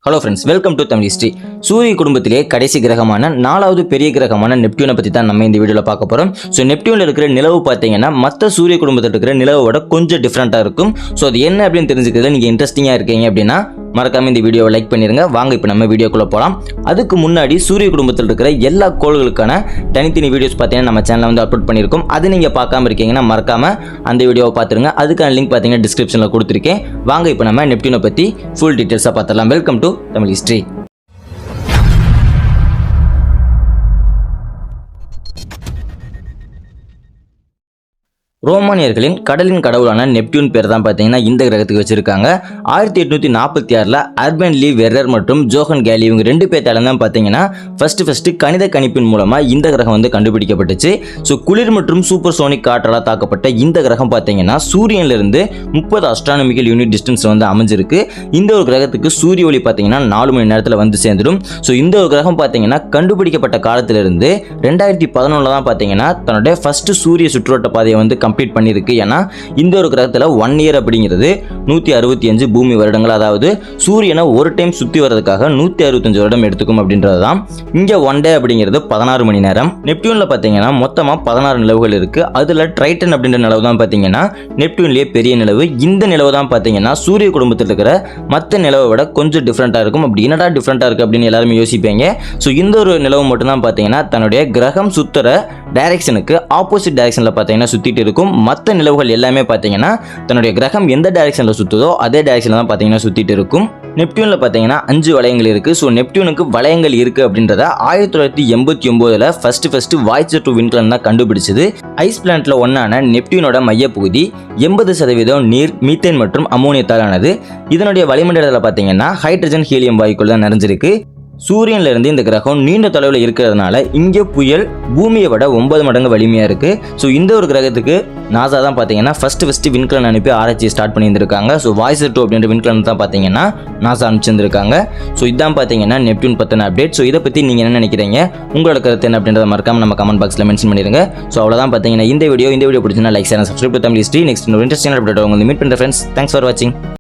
Hello friends, welcome to Tamil history. சூரிய குடும்பத்திலே கடைசி கிரகமான 4வது பெரிய கிரகமான நெப்டியூனை பற்றி தான் நம்ம இந்த வீடியோவில் பார்க்க போகிறோம். ஸோ நெப்டியூனில் இருக்கிற நிலவு பார்த்தீங்கன்னா மற்ற சூரிய குடும்பத்தில் இருக்கிற நிலவோட கொஞ்சம் டிஃப்ரெண்ட்டாக இருக்கும். ஸோ அது என்ன அப்படின்னு தெரிஞ்சுக்கிறதுல நீங்கள் இன்ட்ரெஸ்டிங்காக இருக்கீங்க அப்படின்னா மறக்காம இந்த வீடியோவை லைக் பண்ணிருங்க. வாங்க இப்போ நம்ம வீடியோக்குள்ளே போகலாம். அதுக்கு முன்னாடி சூரிய குடும்பத்தில் இருக்கிற எல்லா கோள்களுக்கான தனித்தனி வீடியோஸ் பார்த்தீங்கன்னா நம்ம சேனலில் வந்து அப்லோட் பண்ணியிருக்கோம். அது நீங்கள் பார்க்காம இருக்கீங்கன்னா மறக்காம அந்த வீடியோவை பார்த்துருங்க. அதுக்கான லிங்க் பார்த்தீங்கன்னா டிஸ்கிரிப்ஷனில் கொடுத்துருக்கேன். வாங்க இப்போ நம்ம நெப்டியூனை பற்றி ஃபுல் டீட்டெயில்ஸாக பார்த்துடலாம். Welcome to Tamil history. ரோமானியர்களின் கடலின் கடவுளான நெப்டியூன் பேர் தான் பார்த்தீங்கன்னா இந்த கிரகத்துக்கு வச்சிருக்காங்க. 1846 அர்பன் லீ வெர்ரர் மற்றும் ஜோஹன் கேலி இவங்க 2 பேர்த்தால தான் பார்த்தீங்கன்னா ஃபர்ஸ்ட் கணித கணிப்பின் மூலமாக இந்த கிரகம் வந்து கண்டுபிடிக்கப்பட்டுச்சு. ஸோ குளிர் மற்றும் சூப்பர் சோனிக் காற்றால் தாக்கப்பட்ட இந்த கிரகம் பார்த்தீங்கன்னா சூரியனிலிருந்து 30 அஸ்ட்ரானமிக்கல் யூனிட் டிஸ்டன்ஸ் வந்து அமைஞ்சிருக்கு. இந்த ஒரு கிரகத்துக்கு சூரிய ஒளி பார்த்தீங்கன்னா 4 மணி நேரத்தில் வந்து சேர்ந்துடும். ஸோ இந்த ஒரு கிரகம் பார்த்தீங்கன்னா கண்டுபிடிக்கப்பட்ட காலத்திலிருந்து 2011 தான் பார்த்தீங்கன்னா தன்னுடைய ஃபர்ஸ்ட் சூரிய சுற்றுவட்ட பாதையை வந்து கம்ப்ளீட் பண்ணியிருக்கு. ஏன்னா இந்த ஒரு கிரகத்தில் 1 இயர் அப்படிங்கிறது 165 பூமி வருடங்கள், அதாவது சூரியனை ஒரு டைம் சுற்றி வர்றதுக்காக 165 வருடம் எடுத்துக்கும் அப்படின்றது தான். இங்கே 1 டே அப்படிங்கிறது 16 மணி நேரம். நெப்டியூனில் பார்த்தீங்கன்னா மொத்தமாக 16 நிலவுகள் இருக்குது. அதில் ட்ரைட்டன் அப்படின்ற நிலவு தான் பார்த்தீங்கன்னா நெப்டியூன்லேயே பெரிய நிலவு. இந்த நிலவு தான் பார்த்தீங்கன்னா சூரிய குடும்பத்தில் இருக்கிற மற்ற நிலவை விட கொஞ்சம் டிஃப்ரெண்ட்டாக இருக்கும். அப்படி என்னடா டிஃப்ரெண்ட்டாக இருக்குது அப்படின்னு எல்லாருமே யோசிப்பீங்க. ஸோ இந்த ஒரு நிலவு மட்டும்தான் பார்த்தீங்கன்னா தன்னுடைய கிரகம் சுற்றுற டைரக்ஷனுக்கு ஆப்போசிட் டைரக்ஷனில் பார்த்தீங்கன்னா சுற்றிட்டு இருக்கும். மற்ற நிலவுகள் எல்லாமே பார்த்தீங்கன்னா தன்னுடைய கிரகம் எந்த டைரக்ஷனில் சுற்றுதோ அதே டைரக்ஷனில் தான் பார்த்தீங்கன்னா சுற்றிட்டு இருக்கும். நெப்டியூனில் பார்த்தீங்கன்னா 5 வளையங்கள் இருக்குது. ஸோ நெப்டியூனுக்கு வளையங்கள் இருக்குது அப்படின்றத 1989 ஃபர்ஸ்ட் வாய்ச்சர் டு விண்கலன் தான் கண்டுபிடிச்சது. ஐஸ் பிளானட்ல ஒன்றான நெப்டியூனோட மையப்பகுதி 80% நீர், மீத்தேன் மற்றும் அமோனியத்தால் ஆனது. இதனுடைய வளிமண்டலத்தில் பார்த்தீங்கன்னா ஹைட்ரஜன், ஹீலியம் வாயுக்கள் தான் நிறைஞ்சிருக்கு. சூரியன்ல இருந்து இந்த கிரகம் நீண்ட தொலைவில் இருக்கிறதுனால இங்கே புயல் பூமியை விட 9 மடங்கு வலிமையாக இருக்குது. ஸோ இந்த ஒரு கிரகத்துக்கு நாசா தான் பார்த்தீங்கன்னா ஃபர்ஸ்ட் விண்கலன் அனுப்பி ஆராய்ச்சி ஸ்டார்ட் பண்ணியிருந்திருக்காங்க. ஸோ வாய்ஸர் 2 அப்படின்ற விண்கலன் தான் பார்த்தீங்கன்னா நாசா அனுப்பிச்சிருந்திருக்காங்க. ஸோ இதான் பார்த்தீங்கன்னா நெப்டியூன் பற்றின அப்டேட். ஸோ இதை பற்றி நீங்கள் என்ன நினைக்கிறீங்க, உங்களோட கருத்து என்ன அப்படின்றத மறக்காம நம்ம கமெண்ட் பாக்ஸில் மென்ஷன் பண்ணிடுங்க. ஸோ அவ்வளோதான் பார்த்தீங்கன்னா இந்த வீடியோ பிடிச்சிருந்தா like, share, subscribe to Tamil history. Next ஒரு இன்ட்ரெஸ்டிங் அப்டேட் உங்களுக்கு மீட் பண்ணுற ஃப்ரெண்ட்ஸ். தேங்க்ஸ் ஃபார் வாட்சிங்.